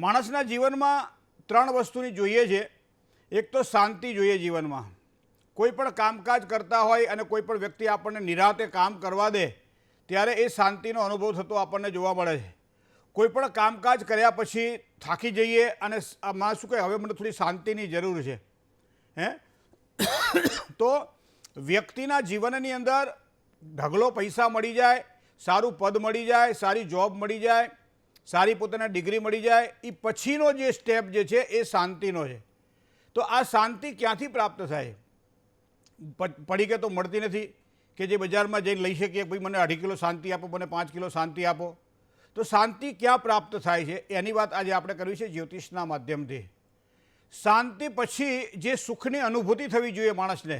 માણસના જીવનમાં ત્રણ વસ્તુની જોઈએ છે. એક તો શાંતિ જોઈએ જીવનમાં. કોઈ પણ કામકાજ કરતા હોય અને કોઈ પણ વ્યક્તિ આપણને નિરાંતે કામ કરવા દે ત્યારે એ શાંતિનો અનુભવ થતો આપણને જોવા મળે છે. કોઈ પણ કામકાજ કર્યા પછી થાકી જઈએ અને આમાં શું કહે હવે મને થોડી શાંતિની જરૂર છે તો વ્યક્તિના જીવનની અંદર ઢગલો પૈસા મળી જાય, સારું પદ મળી જાય, સારી જોબ મળી જાય, સારી પોતાને ડિગ્રી મળી જાય, એ પછીનો જે સ્ટેપ જે છે એ શાંતિનો છે. તો આ શાંતિ ક્યાંથી પ્રાપ્ત થાય? પડીકે તો મળતી નથી કે જે બજારમાં જઈને લઈ શકીએ, ભાઈ મને 2.5 કિલો શાંતિ આપો, મને 5 કિલો શાંતિ આપો. તો શાંતિ ક્યાં પ્રાપ્ત થાય છે એની વાત આજે આપણે કરવી છે જ્યોતિષના માધ્યમથી. શાંતિ પછી જે સુખની અનુભૂતિ થવી જોઈએ માણસને,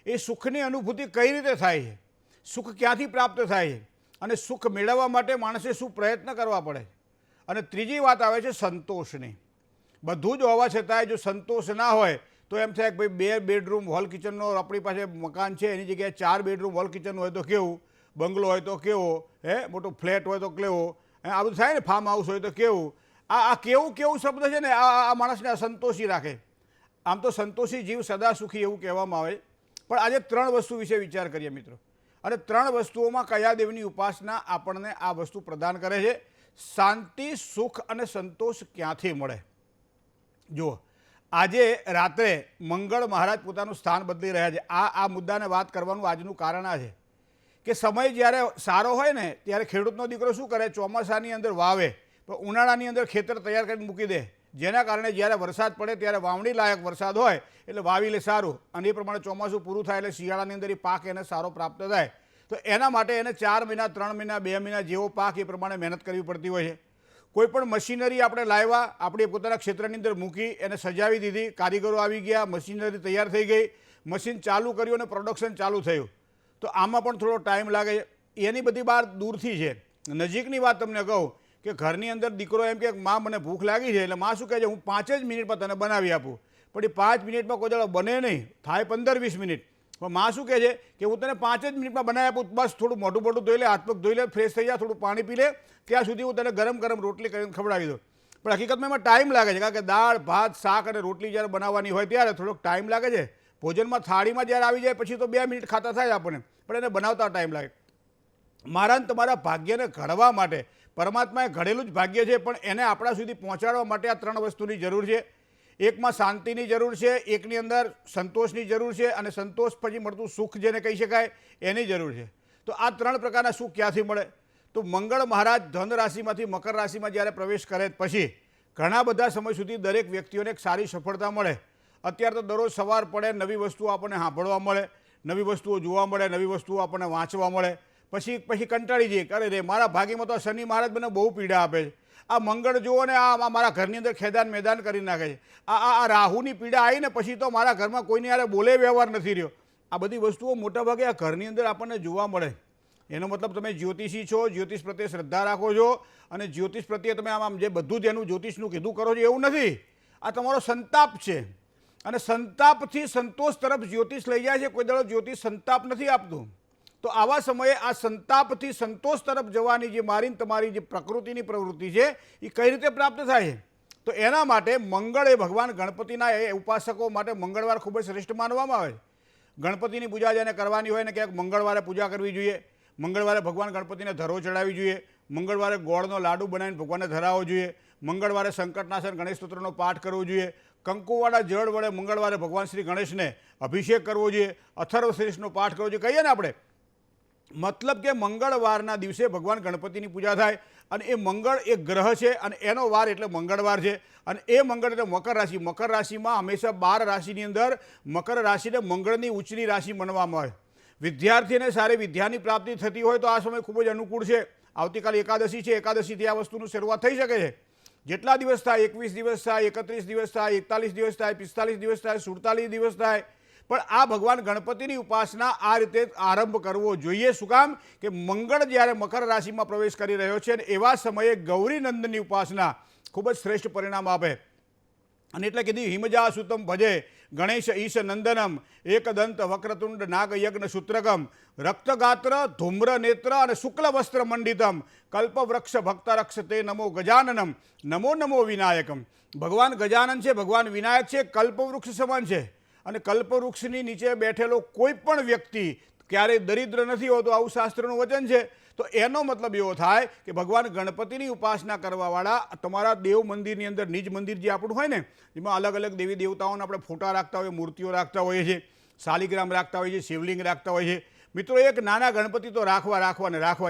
એ સુખની અનુભૂતિ કઈ રીતે થાય છે, સુખ ક્યાંથી પ્રાપ્ત થાય છે અને સુખ મેળવવા માટે માણસે શું પ્રયત્ન કરવા પડે. અને ત્રીજી વાત આવે છે સંતોષની. બધું જ હોવા છતાંય જો સંતોષ ના હોય તો એમ થાય કે ભાઈ 2 બેડરૂમ હોલ કિચનનો આપણી પાસે મકાન છે, એની જગ્યાએ 4 બેડરૂમ હોલ કિચન હોય તો કેવું, બંગલો હોય તો કેવો, મોટો ફ્લેટ હોય તો કેવો, આ બધું થાય ને, ફાર્મ હાઉસ હોય તો કેવું. આ કેવું કેવું શબ્દ છે ને આ માણસને અસંતોષી રાખે. આમ તો સંતોષી જીવ સદા સુખી એવું કહેવામાં આવે. પણ આજે 3 વસ્તુ વિશે વિચાર કરીએ મિત્રો. અને 3 વસ્તુઓમાં કયા દેવની ઉપાસના આપણને આ વસ્તુ પ્રદાન કરે છે? શાંતિ, સુખ અને સંતોષ ક્યાંથી મળે? જુઓ, આજે રાત્રે મંગળ મહારાજ પોતાનું સ્થાન બદલી રહ્યા છે. આ મુદ્દાને વાત કરવાનું આજનું કારણ આ છે કે સમય જ્યારે સારો હોય ને ત્યારે ખેડૂતનો દીકરો શું કરે? ચોમાસાની અંદર વાવે, પણ ઉનાળાની અંદર ખેતર તૈયાર કરીને મૂકી દે, જેના કારણે જ્યારે વરસાદ પડે ત્યારે વાવણી લાયક વરસાદ હોય એટલે વાવી લે સારું, અને એ પ્રમાણે ચોમાસું પૂરું થાય એટલે શિયાળાની અંદર એ પાક એને સારો પ્રાપ્ત થાય. તો એના માટે એને 4 મહિના, 3 મહિના, 2 મહિના જેવો પાક એ પ્રમાણે મહેનત કરવી પડતી હોય છે. કોઈ પણ મશીનરી આપણે લાવ્યા, આપણે પોતાના ક્ષેત્રની અંદર મૂકી, એને સજાવી દીધી, કારીગરો આવી ગયા, મશીનરી તૈયાર થઈ ગઈ, મશીન ચાલુ કર્યું અને પ્રોડક્શન ચાલુ થયું. તો આમાં પણ થોડો ટાઈમ લાગે છે. એની બધી વાત દૂરથી છે. નજીકની વાત તમને કહું કે ઘરની અંદર દીકરો એમ કે માં મને ભૂખ લાગી છે, એટલે માં શું કહે છે, હું 5 જ મિનિટમાં તને બનાવી આપું. પણ એ 5 મિનિટમાં કોઈ દાડો બને નહીં, થાય 15-20 મિનિટ. પણ માં શું કહે છે કે હું તને 5 જ મિનિટમાં બનાવી આપું, બસ થોડું મોઢું ધોઈ લે, હાથ પગ ધોઈ લે, ફ્રેશ થઈ જા, થોડું પાણી પી લે, ત્યાં સુધી હું તને ગરમ ગરમ રોટલી કરીને ખવડાવી દઉં. પણ હકીકતમાં એમાં ટાઈમ લાગે છે, કારણ કે દાળ, ભાત, શાક અને રોટલી જ્યારે બનાવવાની હોય ત્યારે થોડોક ટાઈમ લાગે છે. ભોજનમાં થાળીમાં જ્યારે આવી જાય પછી તો 2 મિનિટ ખાતા થાય આપણને, પણ એને બનાવતા ટાઈમ લાગે. મારા તમારા ભાગ્યને ઘડવા માટે પરમાત્માએ ઘડેલું જ ભાગ્ય છે, પણ એને આપણા સુધી પહોંચાડવા માટે આ 3 વસ્તુની જરૂર છે. એકમાં શાંતિની જરૂર છે, એકની અંદર સંતોષની જરૂર છે, અને સંતોષ પછી મળતું સુખ જેને કહી શકાય એની જરૂર છે. તો આ 3 પ્રકારના સુખ ક્યાંથી મળે? તો મંગળ મહારાજ ધન રાશિમાંથી મકર રાશિમાં જ્યારે પ્રવેશ કરે પછી ઘણા બધા સમય સુધી દરેક વ્યક્તિઓને એક સારી સફળતા મળે. અત્યારે તો દરરોજ સવાર પડે નવી વસ્તુઓ આપણને સાંભળવા મળે, નવી વસ્તુઓ જોવા મળે, નવી વસ્તુઓ આપણને વાંચવા મળે. પછી કંટાળી જઈએ, અરે રે મારા ભાગ્યમાં તો શનિ મહારાજ મને બહુ પીડા આપે છે, આ મંગળ જુઓ ને આ મારા ઘરની અંદર ખેદાન મેદાન કરી નાખે છે, આ રાહુની પીડા આવી ને પછી તો મારા ઘરમાં કોઈની યારે બોલે વ્યવહાર નથી રહ્યો. આ બધી વસ્તુઓ મોટાભાગે આ ઘરની અંદર આપણને જોવા મળે. એનો મતલબ તમે જ્યોતિષી છો, જ્યોતિષ પ્રત્યે શ્રદ્ધા રાખો છો, અને જ્યોતિષ પ્રત્યે તમે આમ જે બધું જ એનું જ્યોતિષનું કીધું કરો છો એવું નથી. આ તમારો સંતાપ છે, અને સંતાપથી સંતોષ તરફ જ્યોતિષ લઈ જાય છે. કોઈ દાડો જ્યોતિષ સંતાપ નથી આપતું. તો આવા સમયે આ સંતાપથી સંતોષ તરફ જવાની જે મારી તમારી જે પ્રકૃતિની પ્રવૃત્તિ છે એ કઈ રીતે પ્રાપ્ત થાય છે? તો એના માટે મંગળ એ ભગવાન ગણપતિના એ ઉપાસકો માટે મંગળવાર ખૂબ જ શ્રેષ્ઠ માનવામાં આવે છે. ગણપતિની પૂજા જેને કરવાની હોય ને ક્યાંક મંગળવારે પૂજા કરવી જોઈએ. મંગળવારે ભગવાન ગણપતિને ધરો ચડાવવી જોઈએ. મંગળવારે ગોળનો લાડુ બનાવીને ભગવાનને ધરાવવો જોઈએ. મંગળવારે સંકટનાશન ગણેશ સ્તોત્રનો પાઠ કરવો જોઈએ. કંકુવાળા જળ વડે મંગળવારે ભગવાન શ્રી ગણેશને અભિષેક કરવો જોઈએ. અથર્વ શીર્ષનો પાઠ કરવો જોઈએ. કહીએ ને આપણે, મતલબ કે મંગળવારના દિવસે ભગવાન ગણપતિની પૂજા થાય. અને એ મંગળ એક ગ્રહ છે અને એનો વાર એટલે મંગળવાર છે. અને એ મંગળ એટલે મકર રાશિ. મકર રાશિમાં હંમેશા 12 રાશિની અંદર મકર રાશિને મંગળની ઉચ્ચની રાશિ માનવામાં આવે. વિદ્યાર્થીને સારી વિદ્યાની પ્રાપ્તિ થતી હોય તો આ સમય ખૂબ જ અનુકૂળ છે. આવતીકાલે એકાદશી છે, એકાદશીથી આ વસ્તુની શરૂઆત થઈ શકે છે. જેટલા દિવસ થાય, 21 દિવસ થાય, 31 દિવસ થાય, 41 દિવસ થાય, 45 દિવસ થાય, 47 દિવસ થાય, પણ આ ભગવાન ગણપતિની ઉપાસના આ રીતે આરંભ કરવો જોઈએ. શું કામ? કે મંગળ જ્યારે મકર રાશિમાં પ્રવેશ કરી રહ્યો છે અને એવા સમયે ગૌરીનંદનની ઉપાસના ખૂબ જ શ્રેષ્ઠ પરિણામ આપે. અને એટલે કીધું હિમજા સુતમ ભજે ગણેશ ઈશ નંદનમ એકદંત વક્રતુંડ નાગ યજ્ઞ સૂત્રકમ રક્તગાત્ર ધૂમ્ર નેત્ર અને શુક્લ વસ્ત્ર મંડિતમ કલ્પવૃક્ષ ભક્તરક્ષ તે નમો ગજાનનમ નમો નમો વિનાયકમ. ભગવાન ગજાનન છે, ભગવાન વિનાયક છે, કલ્પવૃક્ષ સમાન છે. અને કલ્પવૃક્ષની નીચે બેઠેલો કોઈ પણ વ્યક્તિ ક્યારેય દરિદ્ર નથી હોતો, આવું શાસ્ત્રનું વચન છે. તો એનો મતલબ એવો થાય કે ભગવાન ગણપતિની ઉપાસના કરવાવાળા તમારા દેવ મંદિરની અંદર નિજ મંદિર જે આપણું હોય ને, જેમાં અલગ અલગ દેવી દેવતાઓના આપણે ફોટા રાખતા હોઈએ, મૂર્તિઓ રાખતા હોઈએ છીએ, શાલિગ્રામ રાખતા હોઈએ છીએ, શિવલિંગ રાખતા હોઈએ છીએ. મિત્રો, એક નાના ગણપતિ તો રાખવા,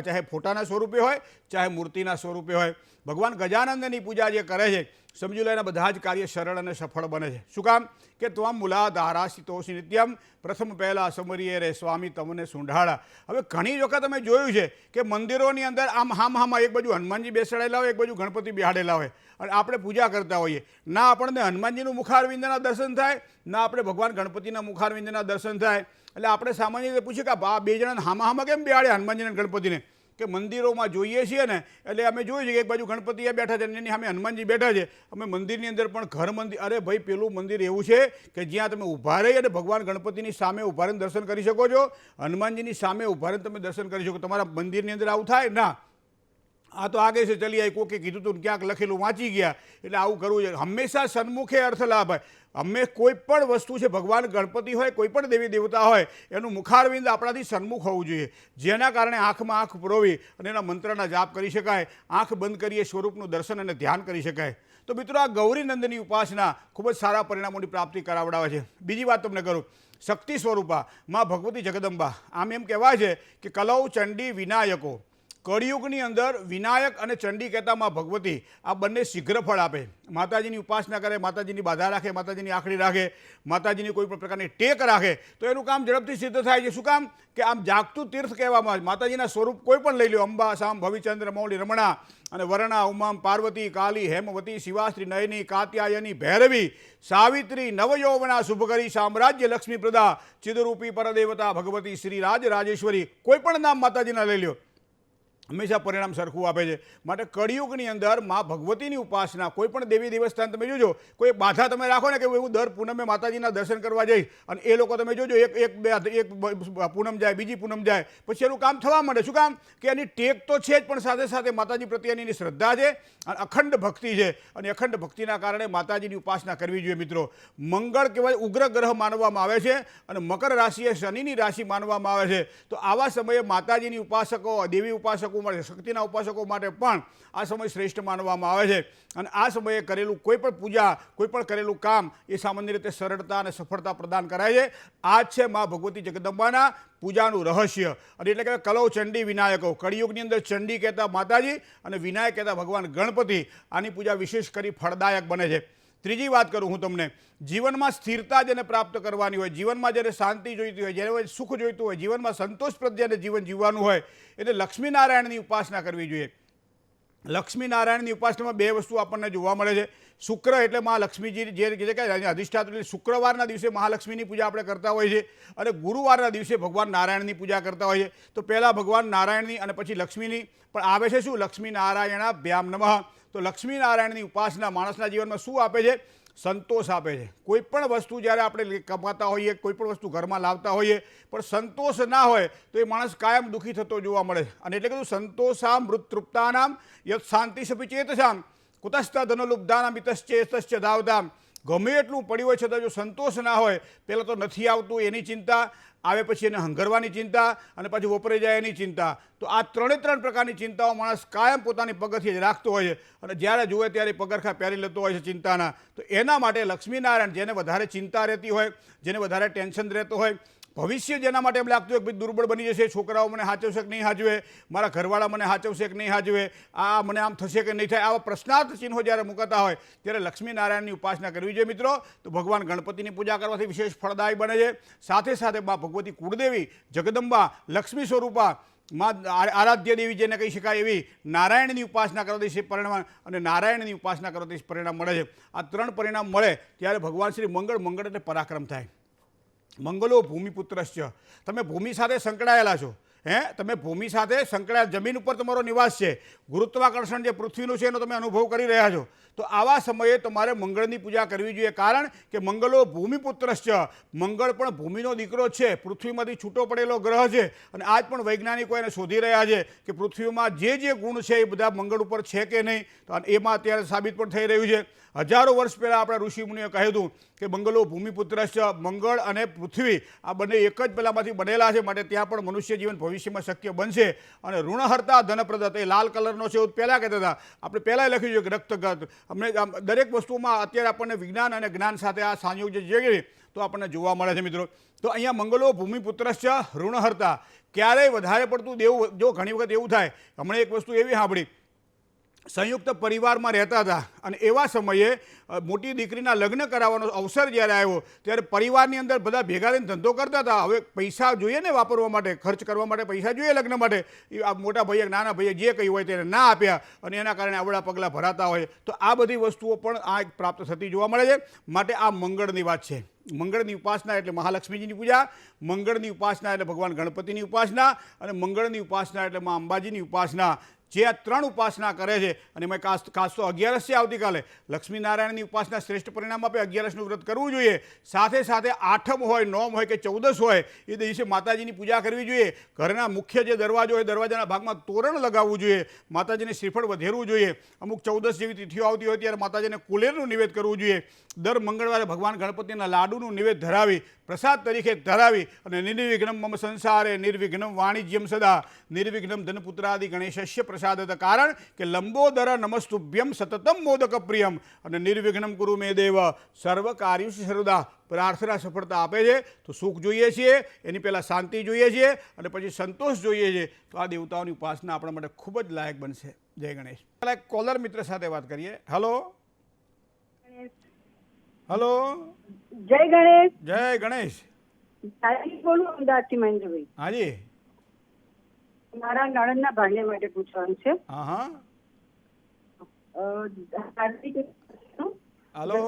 ચાહે ફોટાના સ્વરૂપે હોય, ચાહે મૂર્તિના સ્વરૂપે હોય. ભગવાન ગજાનંદની પૂજા જે કરે છે, સમજી લો એના બધા જ કાર્ય સરળ અને સફળ બને છે. શું કામ? કે ત્વમ મૂલાધારાશિતોષિ નિત્યમ પ્રથમ પહેલા સમરીએ રે સ્વામી તમને સુંઢાળા. હવે ઘણી વખત અમે જોયું છે કે મંદિરોની અંદર આમ હામાં એક બાજુ હનુમાનજી બેસાડેલા હોય, એક બાજુ ગણપતિ બેહાડેલા હોય, અને આપણે પૂજા કરતા હોઈએ. ના આપણને હનુમાનજીનું મુખારવિંદના દર્શન થાય, ના આપણે ભગવાન ગણપતિના મુખારવિંદના દર્શન થાય. એટલે આપણે સામાન્ય રીતે પૂછીએ કે આ બે જણા હામાં કેમ બેહાડે હનુમાનજીને ગણપતિને? કે મંદિરોમાં જોઈએ છીએ ને, એટલે અમે જોઈએ છીએ કે એક બાજુ ગણપતિ બેઠા છે અને એની સામે હનુમાનજી બેઠા છે. અમે મંદિરની અંદર પણ ઘર મંદિર, અરે ભાઈ પેલું મંદિર એવું છે કે જ્યાં તમે ઊભા રહી અને ભગવાન ગણપતિની સામે ઊભા રહીને દર્શન કરી શકો છો, હનુમાનજીની સામે ઊભા રહીને તમે દર્શન કરી શકો. તમારા મંદિરની અંદર આવું થાય ના? આ તો આગે છે ચલી આવી, કોકે કીધું તું ક્યાંક લખેલું વાંચી ગયા, એટલે આવું કરવું છે. હંમેશા સન્મુખે અર્થ લાભ હોય. કોઈ પણ વસ્તુ છે, ભગવાન ગણપતિ હોય, કોઈ પણ દેવી દેવતા હોય, એનું મુખારવિંદ આપણાથી સન્મુખ હોવું જોઈએ, જેના કારણે આંખમાં આંખ પરોવી અને એના મંત્રના જાપ કરી શકાય, આંખ બંધ કરીએ સ્વરૂપનું દર્શન અને ધ્યાન કરી શકાય. તો મિત્રો, આ ગૌરીનંદની ઉપાસના ખૂબ જ સારા પરિણામોની પ્રાપ્તિ કરાવડાવે છે. બીજી વાત તમને કરું, શક્તિ સ્વરૂપા માં ભગવતી જગદંબા. આમ એમ કહેવાય છે કે કલૌ ચંડી વિનાયકો. કળિયુગની અંદર વિનાયક અને ચંડી કહેતા માં ભગવતી આ બંને શીઘ્ર ફળ આપે. માતાજીની ઉપાસના કરે, માતાજીની બાધા રાખે, માતાજીની આખડી રાખે, માતાજીની કોઈ પણ પ્રકારની ટેક રાખે તો એનું કામ ઝડપથી સિદ્ધ થાય છે. શું કામ? કે આમ જાગતું તીર્થ કહેવામાં આવે. માતાજીના સ્વરૂપ કોઈ પણ લઈ લો, અંબા, શામ, ભવિચંદ્ર, મૌલી, રમણા અને વરણા, ઉમામ, પાર્વતી, કાલી, હેમવતી, શિવાશ્રી, નયની, કાત્યાયની, ભૈરવી, સાવિત્રી, નવયૌવના, શુભકરી, સામ્રાજ્ય, લક્ષ્મી પ્રદા, ચિદરૂપી પરદેવતા, ભગવતી, શ્રી રાજ રાજેશ્વરી, કોઈ પણ નામ માતાજીના લઈ લો, હંમેશા પરિણામ સરખું આપે છે. માટે કળિયુગની અંદર મા ભગવતીની ઉપાસના, કોઈ પણ દેવી દેવસ્થાન તમે જોજો, કોઈ બાધા તમે રાખો ને કે એવું દર પૂનમે માતાજીના દર્શન કરવા જઈશ, અને એ લોકો તમે જોજો એક પૂનમ જાય, બીજી પૂનમ જાય, પછી એનું કામ થવા માંડે. શું કામ? કે એની ટેક તો છે જ, પણ સાથે સાથે માતાજી પ્રત્યેની એની શ્રદ્ધા છે અને અખંડ ભક્તિ છે, અને અખંડ ભક્તિના કારણે માતાજીની ઉપાસના કરવી જોઈએ. મિત્રો, મંગળ કહેવાય ઉગ્ર ગ્રહ માનવામાં આવે છે, અને મકર રાશિ એ શનિની રાશિ માનવામાં આવે છે. તો આવા સમયે માતાજીની ઉપાસકો, દેવી ઉપાસકો, શક્તિના ઉપાસકો માટે પણ આ સમય શ્રેષ્ઠ માનવામાં આવે છે. અને આ સમયે કરેલું કોઈ પણ પૂજા, કોઈ પણ કરેલું કામ એ સામાન્ય રીતે સરળતા અને સફળતા પ્રદાન કરાય છે. આ જ છે મા ભગવતી જગદંબાના પૂજાનું રહસ્ય. અને એટલે કે કલૌ ચંડી વિનાયકો. કળિયુગની અંદર ચંડી કહેતા માતાજી અને વિનાયક કહેતા ભગવાન ગણપતિ. આની પૂજા વિશેષ કરી ફળદાયક બને છે. ત્રીજી વાત કરું હું તમને, જીવનમાં સ્થિરતા જેને પ્રાપ્ત કરવાની હોય, જીવનમાં જ્યારે શાંતિ જોઈતી હોય, જ્યારે સુખ જોઈતું હોય, જીવનમાં સંતોષપ્રદ જેને જીવન જીવવાનું હોય, એટલે લક્ષ્મીનારાયણની ઉપાસના કરવી જોઈએ. લક્ષ્મીનારાયણની ઉપાસનામાં બે વસ્તુ આપણને જોવા મળે છે. શુક્ર એટલે મા લક્ષ્મીજી જે કહે અધિષ્ઠાત્રી, શુક્રવારના દિવસે મહાલક્ષ્મીની પૂજા આપણે કરતા હોઈએ છીએ, અને ગુરુવારના દિવસે ભગવાન નારાયણની પૂજા કરતા હોઈએ છીએ. તો પહેલાં ભગવાન નારાયણની અને પછી લક્ષ્મીની પણ આવે છે. શું? લક્ષ્મીનારાયણાભ્યામ નમઃ. તો લક્ષ્મીનારાયણની ઉપાસના માણસના જીવનમાં શું આપે છે? સંતોષ આપે છે. કોઈ પણ વસ્તુ જ્યારે આપણે કમાતા હોઈએ, કોઈ પણ વસ્તુ ઘરમાં લાવતા હોઈએ, પણ સંતોષ ના હોય તો એ માણસ કાયમ દુઃખી થતો જોવા મળે છે. અને એટલે કીધું સંતોષામ મૃતૃપ્તાનામ યત શાંતિ સપી ચેતસામ કુતસ્ત ધનલુબ્ધાનામ ઇતશ્ચેતશ્ચ ધાવધામ. ગમે એટલું પડ્યું હોય છતાં જો સંતોષ ના હોય, પહેલાં તો નથી આવતું એની ચિંતા, આવે પછી એને હંગરવાની ચિંતા, અને પછી વપરાઈ જાય એની ચિંતા. તો આ ત્રણ પ્રકારની ચિંતાઓ માણસ કાયમ પોતાની પગથિયે રાખતો હોય છે, અને જ્યારે જુએ ત્યારે પગરખા પહેરી લેતો હોય છે ચિંતાના. તો એના માટે લક્ષ્મીનારાયણ, જેને વધારે ચિંતા રહેતી હોય, જેને વધારે ટેન્શન રહેતો હોય, ભવિષ્ય જેના માટે એમ લાગતું હોય કે ભાઈ દુર્બળ બની જશે, છોકરાઓ મને સાચવશે કે નહીં સાચવે, મારા ઘરવાળા મને સાચવશે કે નહીં સાચવે, આ મને આમ થશે કે નહીં થાય, આવા પ્રશ્નાર્થ ચિહ્નો જ્યારે મુકાતા હોય ત્યારે લક્ષ્મીનારાયણની ઉપાસના કરવી જોઈએ. મિત્રો, તો ભગવાન ગણપતિની પૂજા કરવાથી વિશેષ ફળદાયી બને છે. સાથે સાથે મા ભગવતી કુળદેવી જગદંબા લક્ષ્મી સ્વરૂપા માં આરાધ્ય દેવી જેને કહી શકાય એવી નારાયણની ઉપાસના કરવાથી પરિણામ, અને નારાયણની ઉપાસના કરવાથી પરિણામ મળે છે. આ ત્રણ પરિણામ મળે ત્યારે ભગવાન શ્રી મંગળ એટલે પરાક્રમ થાય. મંગલો ભૂમિપુત્રશ્ચ. તમે ભૂમિ સાથે સંકળાયેલા છો, તમે ભૂમિ સાથે સંકળાયેલા, જમીન ઉપર તમારો નિવાસ છે, ગુરુત્વાકર્ષણ જે પૃથ્વીનું છે એનો તમે અનુભવ કરી રહ્યા છો. તો આવા સમયે તમારે મંગળની પૂજા કરવી જોઈએ, કારણ કે મંગળો ભૂમિપુત્રશ્ચ, મંગળ પણ ભૂમિનો દીકરો છે, પૃથ્વીમાંથી છૂટો પડેલો ગ્રહ છે અને આજ પણ વૈજ્ઞાનિકો એને શોધી રહ્યા છે કે પૃથ્વીમાં જે ગુણ છે એ બધા મંગળ ઉપર છે કે નહીં, તો એમાં અત્યારે સાબિત પણ થઈ રહ્યું છે. હજારો વર્ષ પહેલાં આપણા ઋષિમુનિએ કહ્યું હતું કે મંગળો ભૂમિપુત્રશ્ચ, મંગળ અને પૃથ્વી આ બંને એક જ પેલામાંથી બનેલા છે, માટે ત્યાં પણ મનુષ્ય જીવન ભવિષ્યમાં શક્ય બનશે. અને ઋણહર્તા ધનપ્રદત, એ લાલ કલરનો છે એવું પહેલાં કહેતા હતા, આપણે પહેલાં લખ્યું છે કે રક્તગત. અમને દરેક વસ્તુમાં અત્યારે આપણને વિજ્ઞાન અને જ્ઞાન સાથે આ સંયોગ જે તો આપણને જોવા મળે છે મિત્રો. તો અહીંયા મંગળો ભૂમિપુત્રશ્ચ ઋણહર્તા, ક્યારેય વધારે પડતું દેવું, જો ઘણી વખત એવું થાય, હમણાં એક વસ્તુ એવી સાંભળી, સંયુક્ત પરિવારમાં રહેતા હતા અને એવા સમયે મોટી દીકરીના લગ્ન કરાવવાનો અવસર જ્યારે આવ્યો ત્યારે પરિવારની અંદર બધા ભેગા થઈને ધંધો કરતા હતા. હવે પૈસા જોઈએ ને વાપરવા માટે, ખર્ચ કરવા માટે પૈસા જોઈએ લગ્ન માટે, એ મોટા ભાઈએ નાના ભાઈએ જે કહ્યું હોય તેને ના આપ્યા અને એના કારણે આવડા પગલાં ભરાતા હોય. તો આ બધી વસ્તુઓ પણ આ પ્રાપ્ત થતી જોવા મળે છે. માટે આ મંગળની વાત છે. મંગળની ઉપાસના એટલે મહાલક્ષ્મીજીની પૂજા, મંગળની ઉપાસના એટલે ભગવાન ગણપતિની ઉપાસના અને મંગળની ઉપાસના એટલે મા અંબાજીની ઉપાસના. જે આ ત્રણ ઉપાસના કરે છે અને એમાં ખાસ તો 11 છે આવતીકાલે, લક્ષ્મીનારાયણની ઉપાસના શ્રેષ્ઠ પરિણામ આપે, 11નું વ્રત કરવું જોઈએ. સાથે સાથે 8મ હોય, 9મ હોય કે 14 હોય એ દિવસે માતાજીની પૂજા કરવી જોઈએ. ઘરના મુખ્ય જે દરવાજો હોય દરવાજાના ભાગમાં તોરણ લગાવવું જોઈએ, માતાજીને શ્રીફળ વધેરવું જોઈએ. અમુક 14 જેવી તિથિઓ આવતી હોય ત્યારે માતાજીને કુલેરનું નિવેદ કરવું જોઈએ. દર મંગળવારે ભગવાન ગણપતિના લાડુનું નિવેદ ધરાવી, પ્રસાદ તરીકે ધરાવી અને નિર્વિઘ્નમ મમ સંસારે નિર્વિઘ્નમ વાણિજ્યમ સદા નિર્વિઘ્નમ ધનપુત્રાદિ ગણેશસ્ય પ્રસાદત, કારણ કે લંબોદર નમસ્તુભ્યમ સતતમ મોદક પ્રિયમ અને નિર્વિઘ્નમ કુરુ મે દેવ સર્વ કાર્યુષ સર્વદા. પ્રાર્થના સફળતા આપે છે. તો સુખ જોઈએ છીએ, એની પહેલાં શાંતિ જોઈએ છીએ અને પછી સંતોષ જોઈએ છે. તો આ દેવતાઓની ઉપાસના આપણા માટે ખૂબ જ લાયક બનશે. જય ગણેશ. પહેલાં એક કોલર મિત્ર સાથે વાત કરીએ. હલો હલો, જય ગણેશ. જય ગણેશ. બોલું અમદાવાદથી મહેન્દ્રભાઈ. હાજી. મારા નણંદના ભાણિયા માટે પૂછવાનું છે. હા હા. હલો.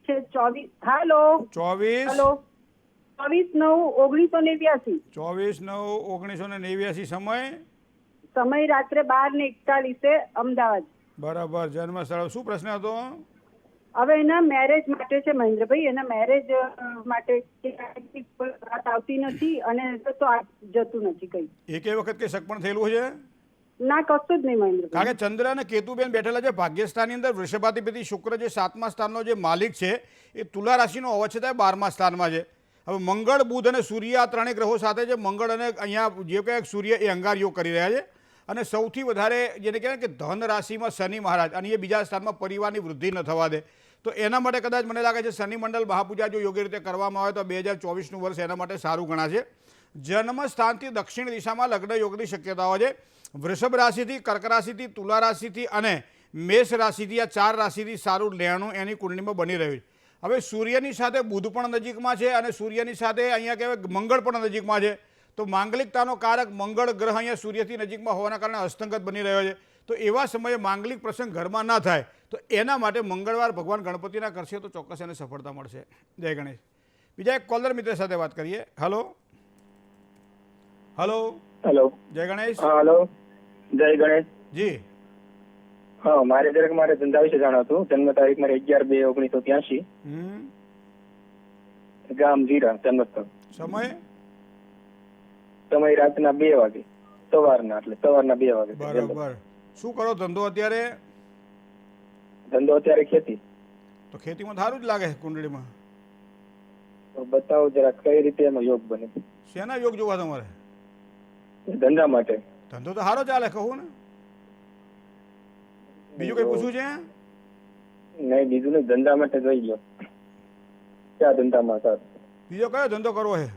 છે 24. હાલો. 24. હલો. 24/9/1989. 24/9/1989. સમય રાત્રે 12:41 અમદાવાદ. બરાબર. જન્મ સ્થળ શું પ્રશ્ન હતો? હવે એના મેરેજ માટે છે મહેન્દ્રભાઈ, એના મેરેજ માટે વાત આવતી નથી અને તો જતું નથી કઈ. એકે વખત કે સગપણ થયેલું છે? ના, કશું જ નહીં મહેન્દ્રભાઈ. કારણ કે ચંદ્ર અને કેતુબેન બેઠેલા છે ભાગ્યસ્થાનની અંદર. વૃષભાધિપતિ શુક્ર જે 7મા સ્થાનનો જે માલિક છે એ તુલા રાશિનો હોવા છતાં 12મા સ્થાનમાં છે. હવે મંગળ, બુધ અને સૂર્ય આ ત્રણેય ગ્રહો સાથે છે. મંગળ અને અહીંયા જે કંઈક સૂર્ય એ અંગાર યોગ કરી રહ્યા છે અને સૌથી વધારે જેને કહેવાય કે ધન રાશિમાં શનિ મહારાજ અને એ બીજા સ્થાનમાં પરિવારની વૃદ્ધિ ન થવા દે. તો એના માટે કદાચ મને લાગે છે શનિ મંડળ મહાપૂજા જો યોગ્ય રીતે કરવામાં આવે તો 2024નું વર્ષ એના માટે સારું ગણાશે. જન્મ સ્થાનથી દક્ષિણ દિશામાં લગ્ન યોગની શક્યતાઓ છે. વૃષભ રાશિથી, કર્ક રાશિથી, તુલા રાશિથી અને મેષ રાશિથી, આ 4 રાશિથી સારું લેણું એની કુંડળીમાં બની રહ્યું છે. હવે સૂર્યની સાથે બુધ પણ નજીકમાં છે અને સૂર્યની સાથે અહીંયા કહેવાય મંગળ પણ નજીકમાં છે. તો માંગલિકતાનો કારક મંગળ ગ્રહ અહીંયા સૂર્યથી નજીકમાં હોવાના કારણે અસ્તંગત બની રહ્યો છે. તો એવા સમયે માંગલિક પ્રસંગ ઘરમાં ના થાય તો એના માટે મંગળવાર ભગવાન ગણપતિના કરશે તો ચોક્કસ એને સફળતા મળશે. જય ગણેશ. બીજા એક કોલર મિત્ર સાથે વાત કરીએ. Hello hello. હેલો. જય ગણેશ. હેલો, જય ગણેશ. જી. હા, મારે ધંધા વિશે જાણવું હતું. જન્મ તારીખ મારી 11/2/1983. ગામ જીરા, જન્મસ્થળ. સમય રાતના 2 વાગે, સવારના 2 વાગે. બરાબર. શું કરો ધંધો અત્યારે? ધંધો અત્યારે ખેતી. તો ખેતીમાં સારું જ લાગે કુંડળીમાં. તો બતાવો જરા કઈ રીતે એનો યોગ બને. શેના યોગ જોવા તમારે? ધંધા માટે. ધંધો તો સારો ચાલે કહું ને. બીજું કઈ પૂછવું છે? નહીં, બીજું નહીં, ધંધા માટે જોઈ લો. ક્યાં ધંધામાં સારું? બીજો કયો ધંધો કરવો છે?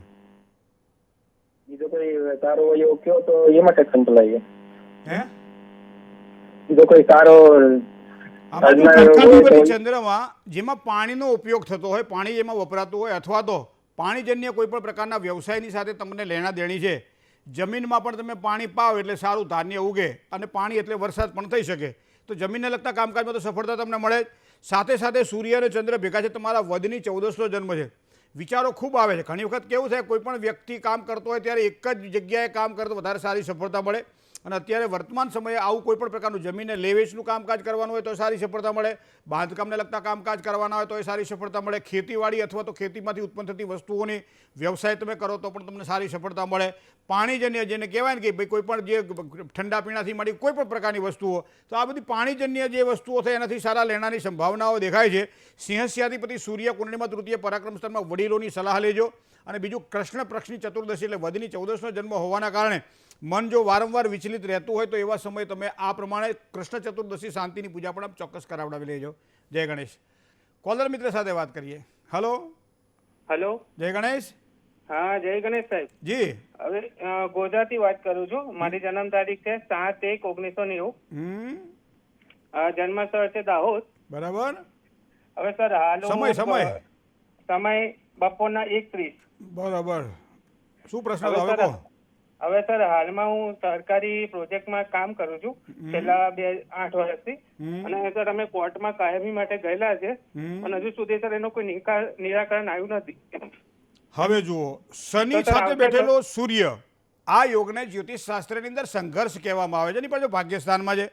બીજો કોઈ સારો હોય એવો કયો તો એ માટે સંભળાઈએ. હે? બીજો કોઈ સારો ચંદ્રમાં જેમાં પાણીનો ઉપયોગ થતો હોય, પાણી જેમાં વપરાતું હોય અથવા તો પાણીજન્ય કોઈ પણ પ્રકારના વ્યવસાયની સાથે તમને લેણા દેણી છે. જમીનમાં પણ તમે પાણી પાવ એટલે સારું ધાન્ય ઉગે અને પાણી એટલે વરસાદ પણ થઈ શકે. તો જમીનને લગતા કામકાજમાં તો સફળતા તમને મળે. સાથે સાથે સૂર્ય અને ચંદ્ર ભેગા છે. તમારા વધની 14નો જન્મ છે. વિચારો ખૂબ આવે છે. ઘણી વખત કેવું થાય, કોઈ પણ વ્યક્તિ કામ કરતો હોય ત્યારે એક જ જગ્યાએ કામ કરતો વધારે સારી સફળતા મળે. અને અત્યારે વર્તમાન સમયે આવું કોઈ પણ પ્રકારનું જમીનને લે વેચનું કામકાજ કરવાનું હોય તો સારી સફળતા મળે, બાંધકામને લગતા કામકાજ કરવાના હોય તો એ સારી સફળતા મળે, ખેતીવાડી અથવા તો ખેતીમાંથી ઉત્પન્ન થતી વસ્તુઓની વ્યવસાય તમે કરો તો પણ તમને સારી સફળતા મળે, પાણીજન્ય જેને કહેવાય ને કે ભાઈ કોઈ પણ જે ઠંડા પીણાથી મળી કોઈ પણ પ્રકારની વસ્તુઓ, તો આ બધી પાણીજન્ય જે વસ્તુઓ છે એનાથી સારા લેણાની સંભાવનાઓ દેખાય છે. સિંહસ્યાધિપતિ સૂર્ય કુંડળીમાં તૃતીય પરાક્રમ સ્થાનમાં વડીલોની સલાહ લેજો. અને બીજું કૃષ્ણ પક્ષની ચતુર્દશી એટલે વધની 14નો જન્મ હોવાના કારણે મન જો વારંવાર વિચલિત રહેતું હોય તો એવા સમયે તમે આ પ્રમાણે કૃષ્ણ ચતુર્દશી શાંતિની પૂજા પણ ચોક્કસ કરાવડાવી લેજો. જય ગણેશ. કોલર મિત્ર સાથે વાત કરીએ. હલો હેલો, જય ગણેશ. હા જય ગણેશ સાહેબ. જી. હવે ગોધાથી વાત કરું છું. મારી જન્મ તારીખ છે 7/1/1990. જન્મ સ્થળ છે દાહોદ. બરાબર. હવે સર હાલ સમય બપોરના 1:30. બરાબર. શું પ્રશ્ન હવે કહો. હવે સર હાલમાં હું સરકારી પ્રોજેક્ટમાં કામ કરું છું છેલ્લા 8 વર્ષથી. અને સર અમે કોર્ટમાં કાયમી માટે ગયેલા છે પણ હજુ સુધી સર એનો કોઈ નિરાકરણ આવ્યું નથી. હવે જુઓ, શનિ સાથે બેઠેલો સૂર્ય, આ યોગને જ્યોતિષ શાસ્ત્રની અંદર સંઘર્ષ કહેવામાં આવે છે. એની પાછળ ભાગ્યસ્થાનમાં છે.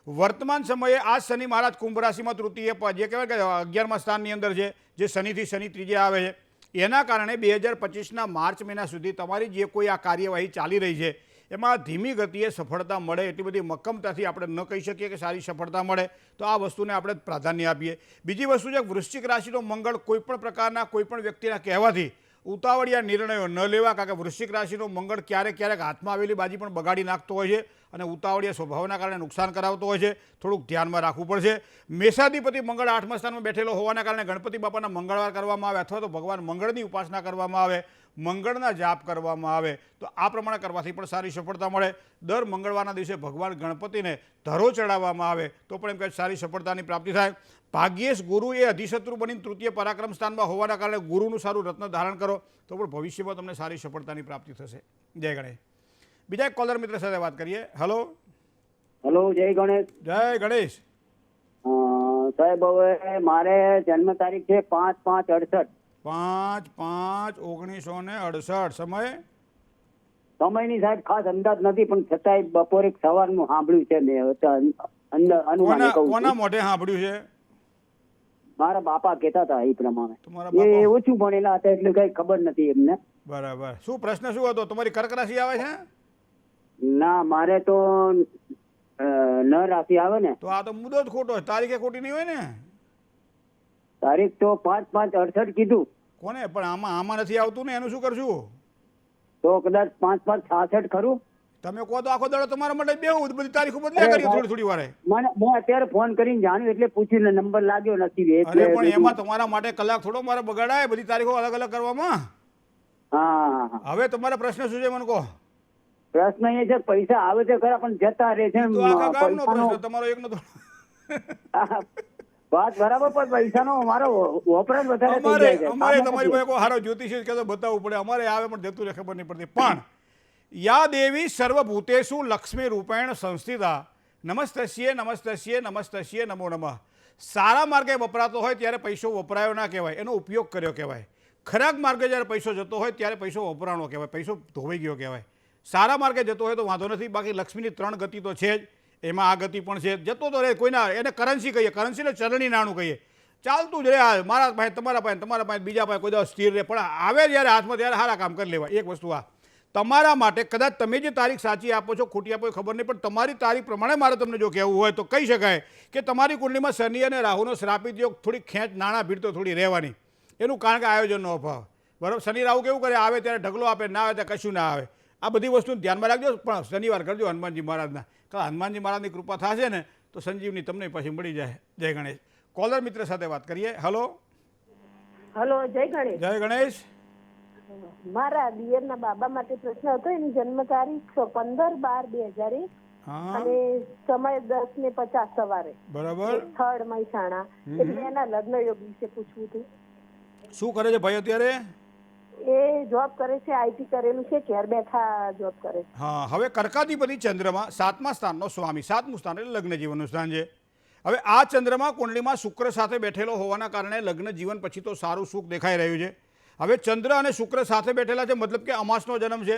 વર્તમાન સમયે આ શનિ મહારાજ કુંભ રાશિમાં તૃતીય જે કહેવાય કે 11મા સ્થાનની અંદર છે, જે શનિથી શનિ ત્રીજે આવે છે. એના કારણે 2025ના માર્ચ મહિના સુધી તમારી જે કોઈ આ કાર્યવાહી ચાલી રહી છે એમાં ધીમી ગતિએ સફળતા મળે એટલી બધી મક્કમતાથી આપણે ન કહી શકીએ કે સારી સફળતા મળે, તો આ વસ્તુને આપણે પ્રાધાન્ય આપીએ. બીજી વસ્તુ છે વૃશ્ચિક રાશિનો મંગળ કોઈપણ પ્રકારના કોઈપણ વ્યક્તિના કહેવાથી ઉતાવળિયા નિર્ણયો ન લેવા, કારણ કે વૃશ્ચિક રાશિનો મંગળ ક્યારેક ક્યારેક હાથમાં આવેલી બાજી પણ બગાડી નાખતો હોય છે અને ઉતાવળિયા સ્વભાવના કારણે નુકસાન કરાવતો હોય છે. થોડુંક ધ્યાનમાં રાખવું પડશે. મેષાધિપતિ મંગળ 8મા સ્થાનમાં બેઠેલો હોવાના કારણે ગણપતિ બાપાના મંગળવાર કરવામાં આવે અથવા તો ભગવાન મંગળની ઉપાસના કરવામાં આવે, મંગળના જાપ કરવામાં આવે તો આ પ્રમાણે કરવાથી પણ સારી સફળતા મળે. દર મંગળવારના દિવસે ભગવાન ગણપતિને ધરો ચડાવવામાં આવે તો પણ એમ કહે સારી સફળતાની પ્રાપ્તિ થાય. ભાગ્યેશ ગુરુ એ અધિશત્રુ બની તૃતીય પરાક્રમ સ્થાનમાં હોવાના કારણે ગુરુનું સારું રત્ન ધારણ કરો તો પણ ભવિષ્યમાં તમને સારી સફળતાની પ્રાપ્તિ થશે. જય ગણેશ. બીજા એક કોલર મિત્ર સાથે વાત કરીએ. હલો હેલો, જય ગણેશ. જય ગણેશ. સાહેબ હવે મારે જન્મ તારીખ છે 5/5/68. 5/5/1968. સમયની સાહેબ ખાસ અંદાજ નથી પણ છતાંય બપોરે સવારનું સાંભળ્યું છે મેં. કોના મોઢે સાંભળ્યું છે? મારા બાપા કહેતા હતા એ પ્રમાણે. તમારા એ બાપા ઓછું ભણેલા હતા એટલે કઈ ખબર નથી એમને. બરાબર. શું પ્રશ્ન શું હતો? તમારી કર્ક રાશિ આવે છે? ના, મારે તો ન રાશિ આવે ને. તો આ તો મુદત ખોટો છે, તારીખે ખોટી નહીં હોય ને. તારીખ તો 5/5/68 કીધું. કોને? પણ આમાં નથી આવતું ને, એનું શું કરશું? તો કદાચ 5/5/66 ખરું. તમે કહો તો આખો દાડો તમારા માટે બેહું, બધી તારીખો બદલ્યા કરીએ થોડી વારે. મેં અત્યારે ફોન કરીને જાણ્યું એટલે પૂછ્યું ને નંબર લાગ્યો નથી. અરે પણ એમાં તમારા માટે કલાક થોડો મારે બગાડાય બધી તારીખો અલગ અલગ કરવામાં. હા. હવે તમારો પ્રશ્ન શું છે મને કહો. પ્રશ્ન એ છે પૈસા આવે છે ખરા પણ જતા રહે છે. તો આખા ગામનો પ્રશ્ન, તમારો એકનો તો. વાત બરાબર, પણ પૈસાનો અમારો વપરાશ વધારે થઈ અમારે જાય છે. અમારે તમારી પાસે કોઈ હારો જ્યોતિષી કે તો બતાવવું પડે. અમારે આવે પણ જતું રહે, ખબર નહીં પડતી. પણ યા દેવી સર્વભૂતેષુ લક્ષ્મી રૂપેણ સંસ્થિતા નમસ્તસ્યે નમસ્તસ્યે નમસ્તસ્યે નમો નમઃ. સારા માર્ગે વપરાતો હોય ત્યારે પૈસો વપરાયો ના કહેવાય, એનો ઉપયોગ કર્યો કહેવાય. ખરાબ માર્ગે જ્યારે પૈસો જતો હોય ત્યારે પૈસો વપરાણો કહેવાય, પૈસો ધોવાઈ ગયો કહેવાય. સારા માર્ગે જતો હોય તો વાંધો નથી. બાકી લક્ષ્મીની 3 ગતિ તો છે જ, એમાં આ ગતિ પણ છે. જતો તો રહે, કોઈના એને કરન્સી કહીએ, કરન્સીને ચલણી નાણું કહીએ. ચાલતું જ રહે, મારા પાસે તમારા પાસે તમારા પાસે બીજા પાસે કોઈ દિવસ સ્થિર રહે. પણ આવે જ્યારે હાથમાં ત્યારે સારા કામ કરી લેવાય. એક વસ્તુ આ તમારા માટે, કદાચ તમે જે તારીખ સાચી આપો છો ખોટી આપો ખબર નહીં, પણ તમારી તારીખ પ્રમાણે મારે તમને જો કહેવું હોય તો કહી શકાય કે તમારી કુંડલીમાં શનિ અને રાહુનો શ્રાપિત યોગ, થોડી ખેંચ નાણાં ભીડ તો થોડી રહેવાની. એનું કારણ કે આયોજનનો અભાવ. બરાબર. શનિ રાહુ કેવું કરે, આવે ત્યારે ઢગલો આપે, ના આવે ત્યારે કશું ના આવે. આ બધી વસ્તુ ધ્યાનમાં રાખજો. પણ શનિવાર કરજો હનુમાનજી મહારાજના, કારણ હનુમાનજી મહારાજની કૃપા થશે ને તો સંજીવની તમને પછી મળી જાય. જય ગણેશ. કોલર મિત્ર સાથે વાત કરીએ. હલો હલો, જય ગણેશ. જય ગણેશ. મારા દિયરના બાબા માટે પ્રશ્ન હતો. એની જન્મ તારીખ 15/12/2001 અને સમય 10:50 સવારે. બરાબર. સ્થળ મહેસાણા. એટલે એના લગ્ન યોગ વિશે પૂછવું હતું. શું કરે છે ભાઈ અત્યારે? એ જોબ કરે છે, આઈટી કરેલું છે, ઘેર બેઠા જોબ કરે છે. હા. હવે કર્કાધિપતિ ચંદ્રમાં 7મા સ્થાનનો સ્વામી, 7મું સ્થાન એટલે લગ્ન જીવનનું સ્થાન છે. હવે આ ચંદ્રમાં કુંડલીમાં શુક્ર સાથે બેઠેલો હોવાના કારણે લગ્ન જીવન પછી તો સારું સુખ દેખાઈ રહ્યું છે. હવે ચંદ્ર અને શુક્ર સાથે બેઠેલા છે, મતલબ કે અમાસનો જન્મ છે.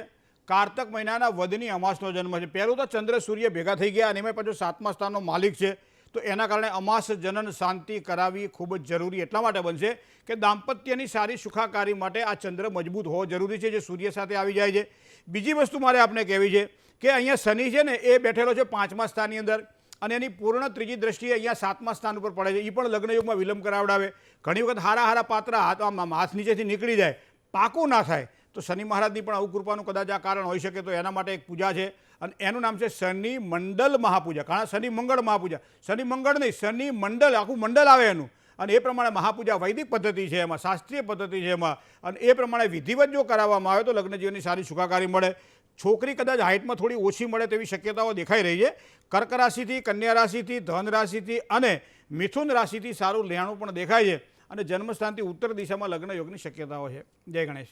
કારતક મહિનાના વદની અમાસનો જન્મ છે. પહેલું તો ચંદ્ર સૂર્ય ભેગા થઈ ગયા અને એમાં પાછો 7મા સ્થાનનો માલિક છે, તો એના કારણે અમાસ જનન શાંતિ કરાવવી ખૂબ જ જરૂરી એટલા માટે બનશે કે દાંપત્યની સારી સુખાકારી માટે આ ચંદ્ર મજબૂત હોવો જરૂરી છે, જે સૂર્ય સાથે આવી જાય છે. બીજી વસ્તુ મારે આપને કહેવી છે કે અહીંયા શનિ છે ને એ બેઠેલો છે 5મા સ્થાનની અંદર અને એની પૂર્ણ ત્રીજી દ્રષ્ટિએ અહીંયા 7મા સ્થાન ઉપર પડે છે. એ પણ લગ્નયુગમાં વિલંબ કરાવડાવે. ઘણી વખત હારા પાત્ર હાથ નીચેથી નીકળી જાય, પાકું ના થાય, તો શનિ મહારાજની પણ આવું કૃપાનું કદાચ આ કારણ હોઈ શકે. તો એના માટે એક પૂજા છે અને એનું નામ છે શનિ મંડળ મહાપૂજા. કારણ શનિ મંગળ મહાપૂજા, શનિ મંગળ નહીં, શનિ મંડળ, આખું મંડળ આવે એનું. અને એ પ્રમાણે મહાપૂજા વૈદિક પદ્ધતિ છે, એમાં શાસ્ત્રીય પદ્ધતિ છે એમાં, અને એ પ્રમાણે વિધિવત જો કરાવવામાં આવે તો લગ્ન જીવનની સારી સુખાકારી મળે. છોકરી કદાચ હાઇટમાં થોડી ઓછી મળે તેવી શક્યતાઓ દેખાઈ રહી છે. કર્ક રાશિથી, કન્યા રાશિથી, ધન રાશિથી અને મિથુન રાશિથી સારું લેણું પણ દેખાય છે અને જન્મસ્થાનથી ઉત્તર દિશામાં લગ્ન યોગની શક્યતાઓ છે. જય ગણેશ.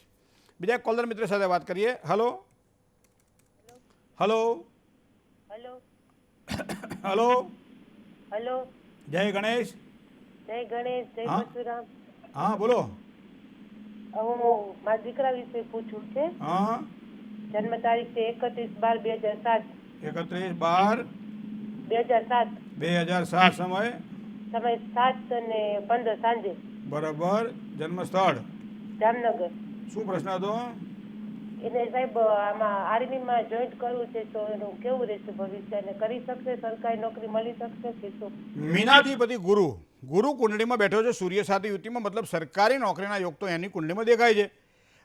બીજા કોલર મિત્ર સાથે વાત કરીએ. Hello hello hello hello. Hello. જય ગણેશ. જય ગણેશ. જય હા. પરશુરામ. હા બોલો. હું મારા દીકરા વિશે પૂછવું છે. હા. જન્મ તારીખ છે 31/12/2007. 31/12/2007. 2007. સમય સમય 7 અને 15 સાંજે. બરાબર. જન્મ સ્થળ જામનગર. શું પ્રશ્ન હતો? એને સાહેબ આમાં આર્મીમાં જોઈન્ટ કરવું છે, તો એનું કેવું રહેશે ભવિષ્ય? એને કરી શકશે? સરકારી નોકરી મળી શકશે કે શું? મીનાધિપતિ ગુરુ કુંડળીમાં બેઠો છે સૂર્ય સાથે યુતિમાં, મતલબ સરકારી નોકરીના યોગ તો એની કુંડળીમાં દેખાય છે.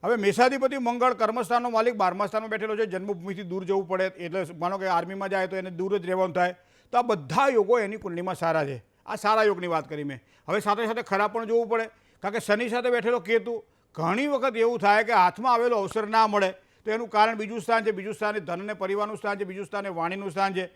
હવે મેષાધિપતિ મંગળ કર્મસ્થાનનો માલિક 12મા સ્થાનમાં બેઠેલો છે. જન્મભૂમિથી દૂર જવું પડે એટલે માનો કે આર્મીમાં જાય તો એને દૂર જ રહેવાનું થાય. તો આ બધા યોગો એની કુંડળીમાં સારા છે. આ સારા યોગની વાત કરી મેં. હવે સાથે સાથે ખરાબ પણ જોવું પડે, કારણ કે શનિ સાથે બેઠેલો કેતુ, ઘણી વખત એવું થાય કે હાથમાં આવેલો અવસર ના મળે. તો એનું કારણ બીજું સ્થાન છે. બીજું સ્થાન એ ધન અને પરિવારનું સ્થાન છે. બીજું સ્થાન એ વાણીનું સ્થાન છે.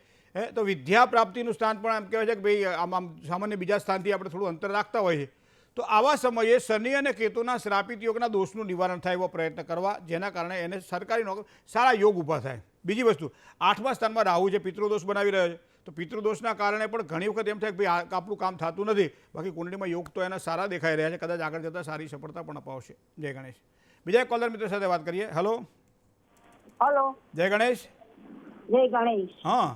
તો વિદ્યા પ્રાપ્તિનું સ્થાન પણ એમ કહેવાય છે કે ભાઈ આમ સામાન્ય બીજા સ્થાનથી આપણે થોડું અંતર રાખતા હોઈએ. તો આવા સમયે શનિ અને કેતુના શ્રાપિત યોગના દોષનું નિવારણ થાય એવો પ્રયત્ન કરવા, જેના કારણે એને સરકારી નોકરી સારા યોગ ઊભા થાય. બીજી વસ્તુ, 8મા સ્થાનમાં રાહુ છે, પિતૃદોષ બનાવી રહ્યો છે. તો પિતૃદોષના કારણે પણ ઘણી વખત એમ થાય કે ભાઈ આપણું કામ થતું નથી. બાકી કુંડળીમાં યોગ તો એના સારા દેખાઈ રહ્યા છે, કદાચ આગળ જતાં સારી સફળતા પણ અપાવશે. જય ગણેશ. બીજા કોલર મિત્ર સાથે વાત કરીએ. Hello hello. જય ગણેશ. જય ગણેશ. હા.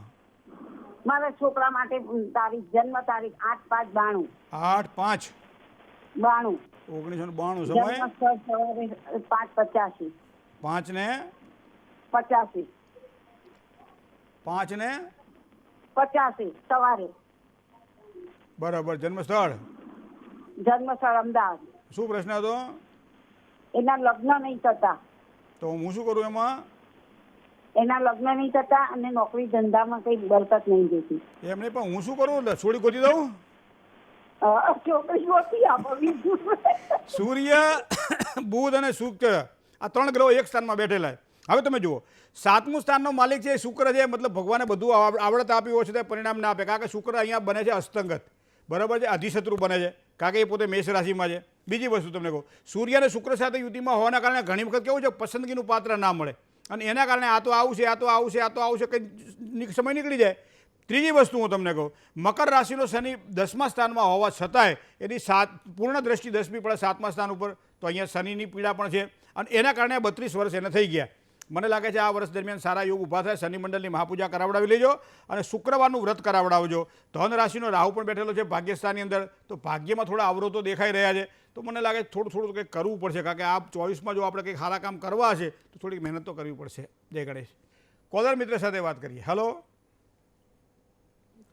મારા છોકરા માટે તારીખ, જન્મ તારીખ 8/5/92. 8/5/1992. સમય જન્મ સ્થળ સવારે 5:85. 5 ને 85. 5 ને 85 સવારે. બરાબર. જન્મ સ્થળ અમદાવાદ. શું પ્રશ્ન હતો? એના લગ્ન નહીં થતા. તો હું શું કરું એમાં? એના લગ્ન નહીં થતા અને નોકરી ધંધામાં કઈ બરકત નહીં દેતી. એમ નહીં, પણ હું શું કરું? છોડી ગોતી દઉં? છોકરી ઓછી આપવી. સૂર્ય, બુધ અને શુક્ર આ 3 ગ્રહો એક સ્થાનમાં બેઠેલા છે. હવે તમે જુઓ, 7મું સ્થાનનો માલિક છે એ શુક્ર છે. મતલબ ભગવાને બધું આવડત આપી હોય છે તે પરિણામ ના આપે, કારણ કે શુક્ર અહીંયા બને છે અસ્તંગત. બરાબર છે, અધિશત્રુ બને છે, કારણ કે એ પોતે મેષ રાશિમાં છે. બીજી વસ્તુ તમને કહું, સૂર્ય અને શુક્ર સાથે યુતિમાં હોવાના કારણે ઘણી વખત કેવું છે, પસંદગીનું પાત્ર ના મળે અને એના કારણે આ તો આવું છે, આ તો આવું છે, આ તો આવું છે, કંઈ સમય નીકળી જાય. ત્રીજી વસ્તુ હું તમને કહું, મકર રાશિનો શનિ 10મા સ્થાનમાં હોવા છતાંય એની પૂર્ણ દ્રષ્ટિ 10મી પડે 7મા સ્થાન ઉપર. તો અહીંયા શનિની પીડા પણ છે અને એના કારણે 32 વર્ષ એને થઈ ગયા. મને લાગે છે આ વર્ષ દરમિયાન સારા યોગ ઊભા થાય. શનિ મંડળની મહાપૂજા કરાવડાવી લેજો અને શુક્રવારનું વ્રત કરાવડાવજો. ધન રાશિનો રાહુ પણ બેઠેલો છે ભાગ્યસ્થાનની અંદર, તો ભાગ્યમાં થોડા અવરોધો દેખાઈ રહ્યા છે. તો મને લાગે થોડું કંઈક કરવું પડશે, કારણ કે આ 24માં જો આપણે કંઈક સારા કામ કરવા છે તો થોડીક મહેનત તો કરવી પડશે. જય ગણેશ. કોલર મિત્ર સાથે વાત કરીએ. Hello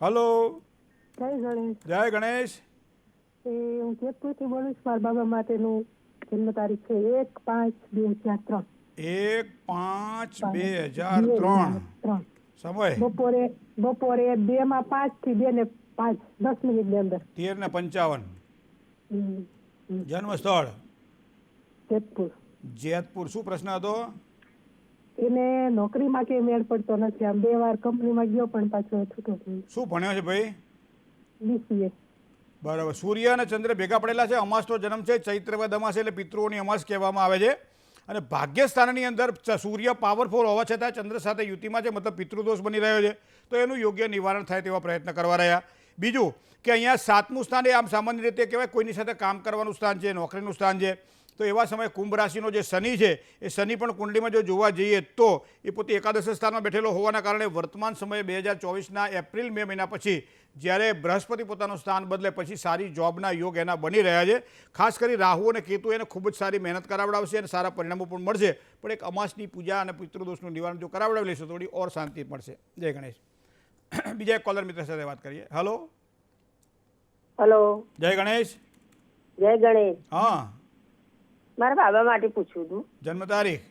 hello. જય ગણેશ. જય ગણેશ. હું જેતપુરથી બોલું છું. મારા બાબા માટેનું જન્મ તારીખ છે 1/5/2003. 1/5/2003. સમય બપોરે 2:05 થી 2:05 10 મિનિટની અંદર. 13:55. જન્મ સ્થળ જેતપુર. શું પ્રશ્ન હતો? એને નોકરીમાં કે મેળ પડતો નથી. આમ 2 વાર કંપનીમાં ગયો પણ પાછો છૂટો થયો. શું ભણ્યો છે ભાઈ? BCA. બરાબર. સૂર્ય અને ચંદ્ર ભેગા પડેલા છે. અમાસનો જન્મ છે. ચૈત્ર વદ અમાસ એટલે પિતૃઓની અમાસ કહેવામાં આવે છે. અને ભાગ્યસ્થાનની અંદર સૂર્ય પાવરફુલ હોવા છતાં ચંદ્ર સાથે યુતિમાં છે, મતલબ પિતૃદોષ બની રહ્યો છે. તો એનું યોગ્ય નિવારણ થાય તેવા પ્રયત્ન કરવા રહ્યા. બીજું કે અહીંયા 7મું સ્થાન એ આમ સામાન્ય રીતે કહેવાય કોઈની સાથે કામ કરવાનું સ્થાન છે, નોકરીનું સ્થાન છે. તો તો એવા સમયે કુંભ રાશિનો જે શનિ છે એ શનિ પણ કુંડલીમાં જો જોવા જઈએ તો એ પોતે એકાદશ સ્થાનમાં બેઠેલો હોવાના કારણે વર્તમાન સમયે 2024ના એપ્રિલ મે મહિના પછી જ્યારે બૃહસ્પતિ પોતાનું સ્થાન બદલે પછી સારી જોબના યોગ એના બની રહ્યા છે. ખાસ કરી રાહુ અને કેતુ એને ખૂબ જ સારી મહેનત કરાવડાવશે અને સારા પરિણામો પણ મળશે. પણ એક અમાસની પૂજા અને પિતૃદોષનું નિવારણ જો કરાવડાવી લેશો થોડી ઓર શાંતિ મળશે. જય ગણેશ. બીજા એક કોલર મિત્ર સાથે વાત કરીએ. હલો. હલો, જય ગણેશ. જય ગણેશ. હા, મારા બાબા માટે પૂછવું હતું. જન્મ તારીખ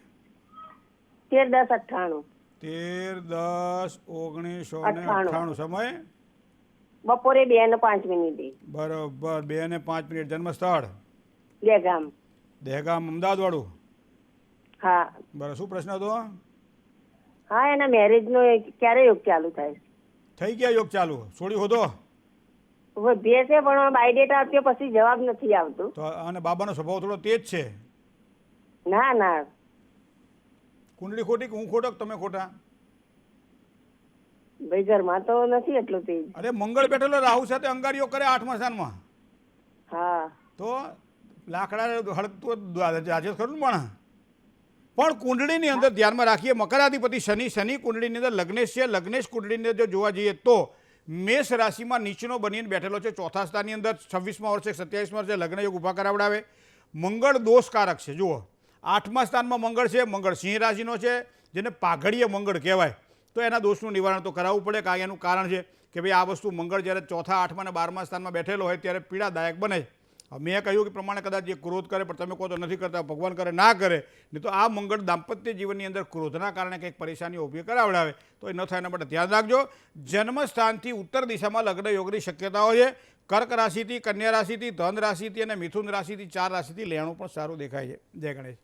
13/10/98. 13/10/1998. સમય બપોરે 2:05. બરોબર 2:05. જન્મ સ્થળ દહેગામ. દહેગામ અમદાવાદ વાળું. હા બરાબર. શું પ્રશ્ન હતો? હા, એના મેરેજનો ક્યારે યોગ ચાલુ થાય? થઈ ગયા યોગ ચાલુ? છોડી હોતો વધીએ છે પણ બાયોડેટા આપ્યો પછી જવાબ નથી આવતો. તો અને બાબાનો સ્વભાવ થોડો તેજ છે. ના ના, કુંડલી ખોટી કે હું ખોટો તમે ખોટા? ભાઈ ઘરમાં તો નથી એટલું તેજ. અરે મંગળ બેઠેલો રાહુ સાથે અંગારીઓ કરે 8મા સ્થાનમાં, હા તો લાકડા હળતું આજે ખરું પણ કુંડળીની અંદર ધ્યાનમાં રાખીએ મકરાધિપતિ શનિ કુંડળીની અંદર લગ્નેશ છે. લગ્નેશ કુંડળીની અંદર જો જોવા જઈએ તો મેષ રાશિમાં નીચનો બનીને બેઠેલો છે. ચોથા સ્થાનની અંદર 26મા વર્ષે 27મા વર્ષે લગ્ન યોગ ઊભા કરાવડાવે. મંગળ દોષકારક છે. જુઓ 8મા સ્થાનમાં મંગળ છે. મંગળ સિંહ રાશિનો છે, જેને પાઘડીય મંગળ કહેવાય. તો એના દોષનું નિવારણ તો કરાવવું પડે. કારણ એનું કારણ છે કે ભાઈ આ વસ્તુ મંગળ જ્યારે 4થા 8મા અને 12મા સ્થાનમાં બેઠેલો હોય ત્યારે પીડાદાયક બને છે. મેં કહ્યું કે પ્રમાણે કદાચ જે ક્રોધ કરે, પણ તમે કહો તો નથી કરતા, ભગવાન કરે ના કરે. નહીં તો આ મંગળ દાંપત્ય જીવનની અંદર ક્રોધના કારણે કંઈક પરેશાનીઓ ઊભી કરાવડાવે. તો એ ન થાય એના માટે ધ્યાન રાખજો. જન્મસ્થાનથી ઉત્તર દિશામાં લગ્ન યોગની શક્યતાઓ છે. કર્ક રાશિથી, કન્યા રાશિથી, ધન રાશિથી અને મિથુન રાશિથી 4 રાશિથી લેણું પણ સારું દેખાય છે. જય ગણેશ.